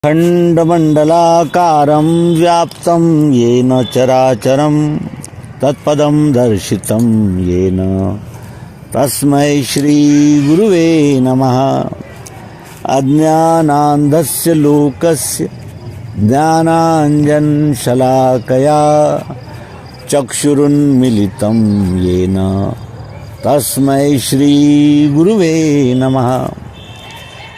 खण्डमण्डलाकारं व्याप्तं येन चराचरं तत्पदं दर्शितं येन तस्मै श्रीगुरुवे नमः। अज्ञानान्धस्य लोकस्य ज्ञानाञ्जनशलाकया चक्षुरुन्मीलितं येन तस्मै श्रीगुरुवे नमः।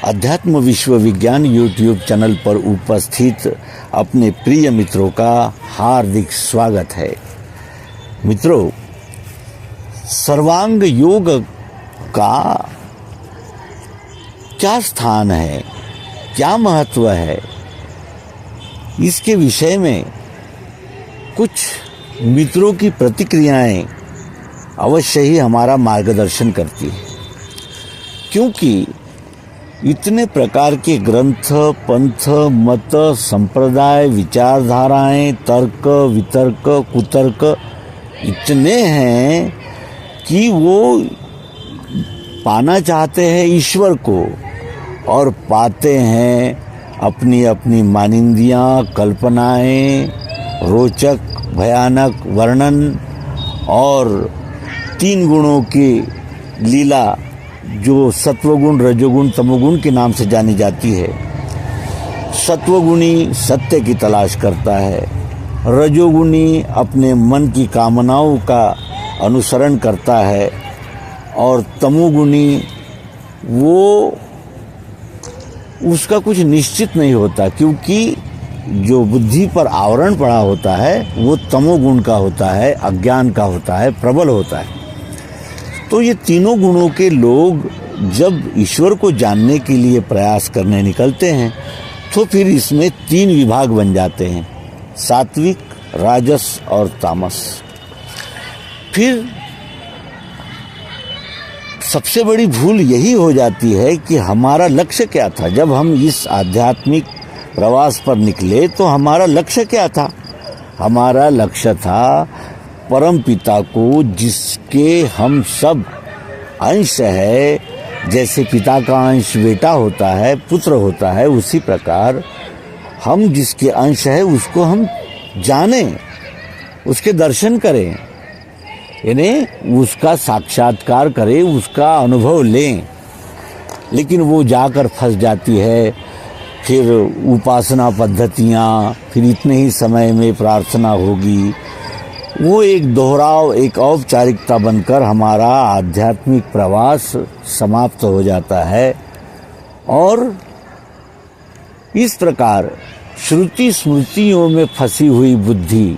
अध्यात्म विश्व विज्ञान यूट्यूब चैनल पर उपस्थित अपने प्रिय मित्रों का हार्दिक स्वागत है। मित्रों, सर्वांग योग का क्या स्थान है, क्या महत्व है, इसके विषय में कुछ मित्रों की प्रतिक्रियाएं अवश्य ही हमारा मार्गदर्शन करती है, क्योंकि इतने प्रकार के ग्रंथ, पंथ, मत, संप्रदाय, विचारधाराएं, तर्क, वितर्क, कुतर्क इतने हैं कि वो पाना चाहते हैं ईश्वर को और पाते हैं अपनी अपनी मानिंदियाँ, कल्पनाएं, रोचक भयानक वर्णन और तीन गुणों की लीला जो सत्वगुण, रजोगुण, तमोगुण के नाम से जानी जाती है। सत्वगुणी सत्य की तलाश करता है, रजोगुणी अपने मन की कामनाओं का अनुसरण करता है और तमोगुणी वो उसका कुछ निश्चित नहीं होता, क्योंकि जो बुद्धि पर आवरण पड़ा होता है वो तमोगुण का होता है, अज्ञान का होता है, प्रबल होता है। तो ये तीनों गुणों के लोग जब ईश्वर को जानने के लिए प्रयास करने निकलते हैं तो फिर इसमें तीन विभाग बन जाते हैं, सात्विक, राजस और तामस। फिर सबसे बड़ी भूल यही हो जाती है कि हमारा लक्ष्य क्या था। जब हम इस आध्यात्मिक प्रवास पर निकले तो हमारा लक्ष्य क्या था? हमारा लक्ष्य था परम पिता को, जिसके हम सब अंश है। जैसे पिता का अंश बेटा होता है, पुत्र होता है, उसी प्रकार हम जिसके अंश है उसको हम जानें, उसके दर्शन करें, यानी उसका साक्षात्कार करें, उसका अनुभव लें। लेकिन वो जाकर फंस जाती है फिर उपासना पद्धतियाँ, फिर इतने ही समय में प्रार्थना होगी। वो एक दोहराव, एक औपचारिकता बनकर हमारा आध्यात्मिक प्रवास समाप्त हो जाता है। और इस प्रकार श्रुति स्मृतियों में फंसी हुई बुद्धि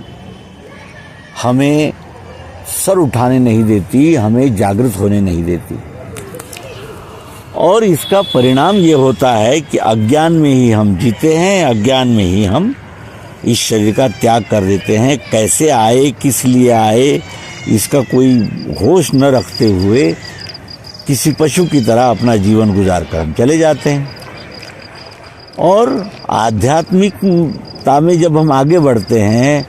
हमें सर उठाने नहीं देती, हमें जागृत होने नहीं देती। और इसका परिणाम ये होता है कि अज्ञान में ही हम जीते हैं, अज्ञान में ही हम इस शरीर का त्याग कर देते हैं। कैसे आए, किस लिए आए, इसका कोई होश न रखते हुए किसी पशु की तरह अपना जीवन गुजार कर हम चले जाते हैं। और आध्यात्मिकता में जब हम आगे बढ़ते हैं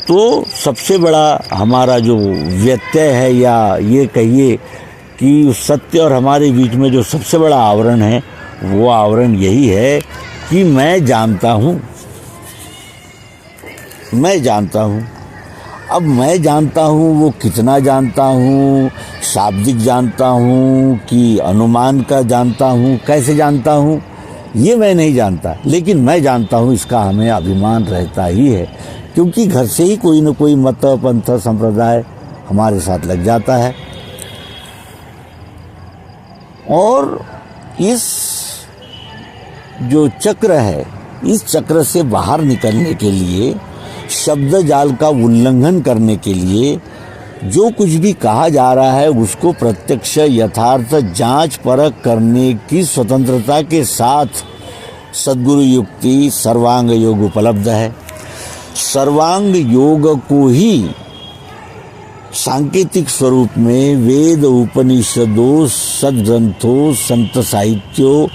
तो सबसे बड़ा हमारा जो व्यत्यय है, या ये कहिए कि सत्य और हमारे बीच में जो सबसे बड़ा आवरण है, वो आवरण यही है कि मैं जानता हूँ, मैं जानता हूँ। अब मैं जानता हूँ, वो कितना जानता हूँ, शाब्दिक जानता हूँ कि अनुमान का जानता हूँ, कैसे जानता हूँ, ये मैं नहीं जानता। लेकिन मैं जानता हूँ, इसका हमें अभिमान रहता ही है, क्योंकि घर से ही कोई न कोई मत, पंथ, संप्रदाय हमारे साथ लग जाता है। और इस जो चक्र है, इस चक्र से बाहर निकलने के लिए, शब्द जाल का उल्लंघन करने के लिए जो कुछ भी कहा जा रहा है उसको प्रत्यक्ष यथार्थ जांच परख करने की स्वतंत्रता के साथ सद्गुरु युक्ति सर्वांग योग उपलब्ध है। सर्वांग योग को ही सांकेतिक स्वरूप में वेद, उपनिषदों, सद्ग्रंथों, संत साहित्यों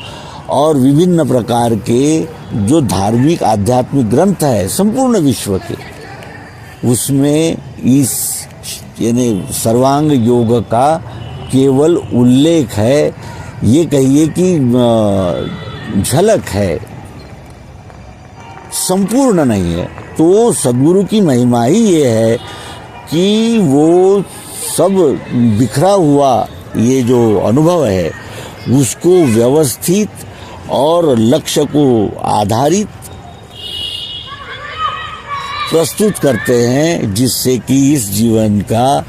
और विभिन्न प्रकार के जो धार्मिक आध्यात्मिक ग्रंथ है संपूर्ण विश्व के, उसमें इस यानी सर्वांग योग का केवल उल्लेख है, ये कहिए कि झलक है। संपूर्ण नहीं है। तो सद्गुरु की महिमा ही ये है कि वो सब बिखरा हुआ ये जो अनुभव है उसको व्यवस्थित और लक्ष्य को आधारित प्रस्तुत करते हैं, जिससे कि इस जीवन का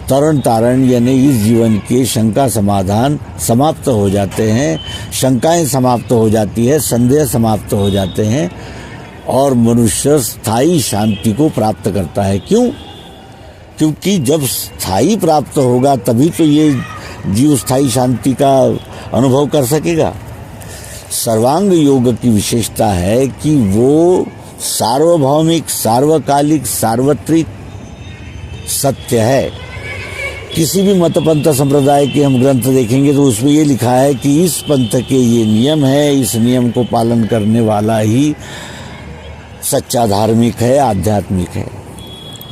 तरण तारण यानी इस जीवन के शंका समाधान समाप्त हो जाते हैं, शंकाएं समाप्त हो जाती है, संदेह समाप्त हो जाते हैं और मनुष्य स्थायी शांति को प्राप्त करता है। क्यों? क्योंकि जब स्थायी प्राप्त होगा तभी तो ये जीव स्थायी शांति का अनुभव कर सकेगा। सर्वांग योग की विशेषता है कि वो सार्वभौमिक, सार्वकालिक, सार्वत्रिक सत्य है। किसी भी मत पंथ संप्रदाय के हम ग्रंथ देखेंगे तो उसमें ये लिखा है कि इस पंथ के ये नियम है, इस नियम को पालन करने वाला ही सच्चा धार्मिक है, आध्यात्मिक है।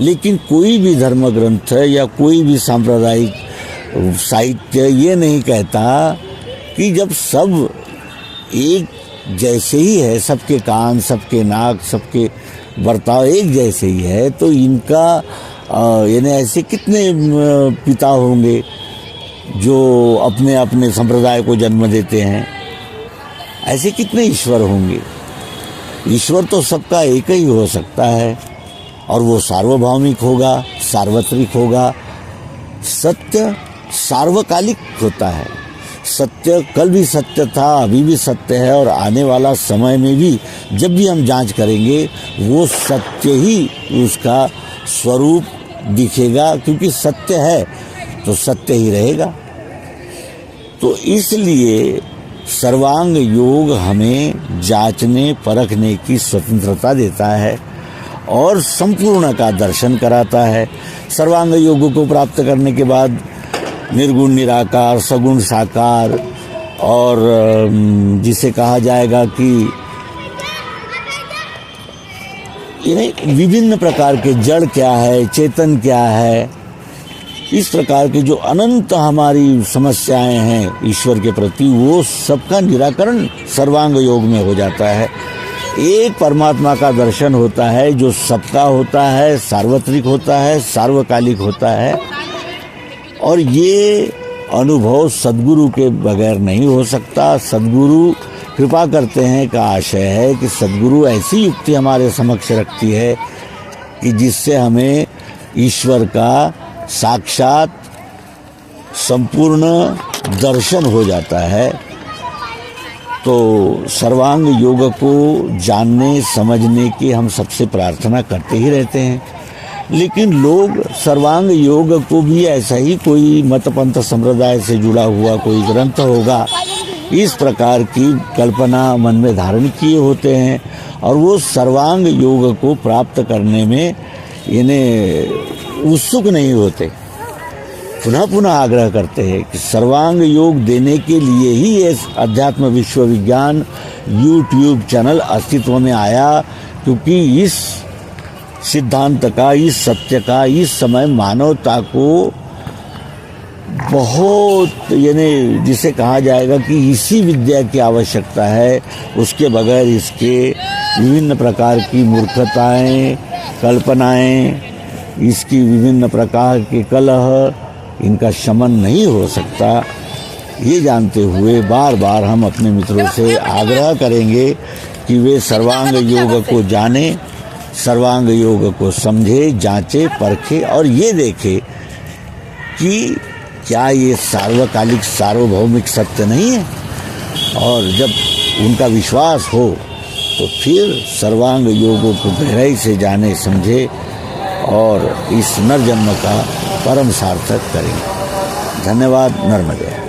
लेकिन कोई भी धर्म ग्रंथ या कोई भी सांप्रदायिक साहित्य ये नहीं कहता कि जब सब एक जैसे ही है, सबके कान, सबके नाक, सबके बर्ताव एक जैसे ही है, तो इनका यानी ऐसे कितने पिता होंगे जो अपने अपने संप्रदाय को जन्म देते हैं? ऐसे कितने ईश्वर होंगे? ईश्वर तो सबका एक ही हो सकता है और वो सार्वभौमिक होगा, सार्वत्रिक होगा। सत्य सार्वकालिक होता है। सत्य कल भी सत्य था, अभी भी सत्य है और आने वाला समय में भी जब भी हम जांच करेंगे वो सत्य ही उसका स्वरूप दिखेगा, क्योंकि सत्य है तो सत्य ही रहेगा। तो इसलिए सर्वांग योग हमें जांचने परखने की स्वतंत्रता देता है और संपूर्ण का दर्शन कराता है। सर्वांग योग को प्राप्त करने के बाद निर्गुण निराकार, सगुण साकार और जिसे कहा जाएगा कि इन्हें विभिन्न प्रकार के जड़ क्या है, चेतन क्या है, इस प्रकार के जो अनंत हमारी समस्याएं हैं ईश्वर के प्रति, वो सबका निराकरण सर्वांग योग में हो जाता है। एक परमात्मा का दर्शन होता है जो सबका होता है, सार्वत्रिक होता है, सार्वकालिक होता है और ये अनुभव सद्गुरु के बगैर नहीं हो सकता। सद्गुरु कृपा करते हैं का आशय है कि सद्गुरु ऐसी युक्ति हमारे समक्ष रखती है कि जिससे हमें ईश्वर का साक्षात संपूर्ण दर्शन हो जाता है। तो सर्वांग योग को जानने समझने की हम सबसे प्रार्थना करते ही रहते हैं, लेकिन लोग सर्वांग योग को भी ऐसा ही कोई मत पंथ संप्रदाय से जुड़ा हुआ कोई ग्रंथ होगा, इस प्रकार की कल्पना मन में धारण किए होते हैं और वो सर्वांग योग को प्राप्त करने में इन्हें उत्सुक नहीं होते। पुनः पुनः आग्रह करते हैं कि सर्वांग योग देने के लिए ही ये अध्यात्म विश्वविज्ञान यूट्यूब चैनल अस्तित्व में आया, क्योंकि इस सिद्धांत का, इस सत्य का इस समय मानवता को बहुत यानी जिसे कहा जाएगा कि इसी विद्या की आवश्यकता है। उसके बगैर इसके विभिन्न प्रकार की मूर्खताएं, कल्पनाएं, इसकी विभिन्न प्रकार के कलह, इनका शमन नहीं हो सकता। ये जानते हुए बार बार हम अपने मित्रों से आग्रह करेंगे कि वे सर्वांग योग को जाने, सर्वांग योग को समझे, जांचे, परखे और ये देखे कि क्या ये सार्वकालिक सार्वभौमिक सत्य नहीं है। और जब उनका विश्वास हो तो फिर सर्वांग योगों को गहराई से जाने, समझे और इस नरजन्म का परम सार्थक करेंगे। धन्यवाद। नर्मदे।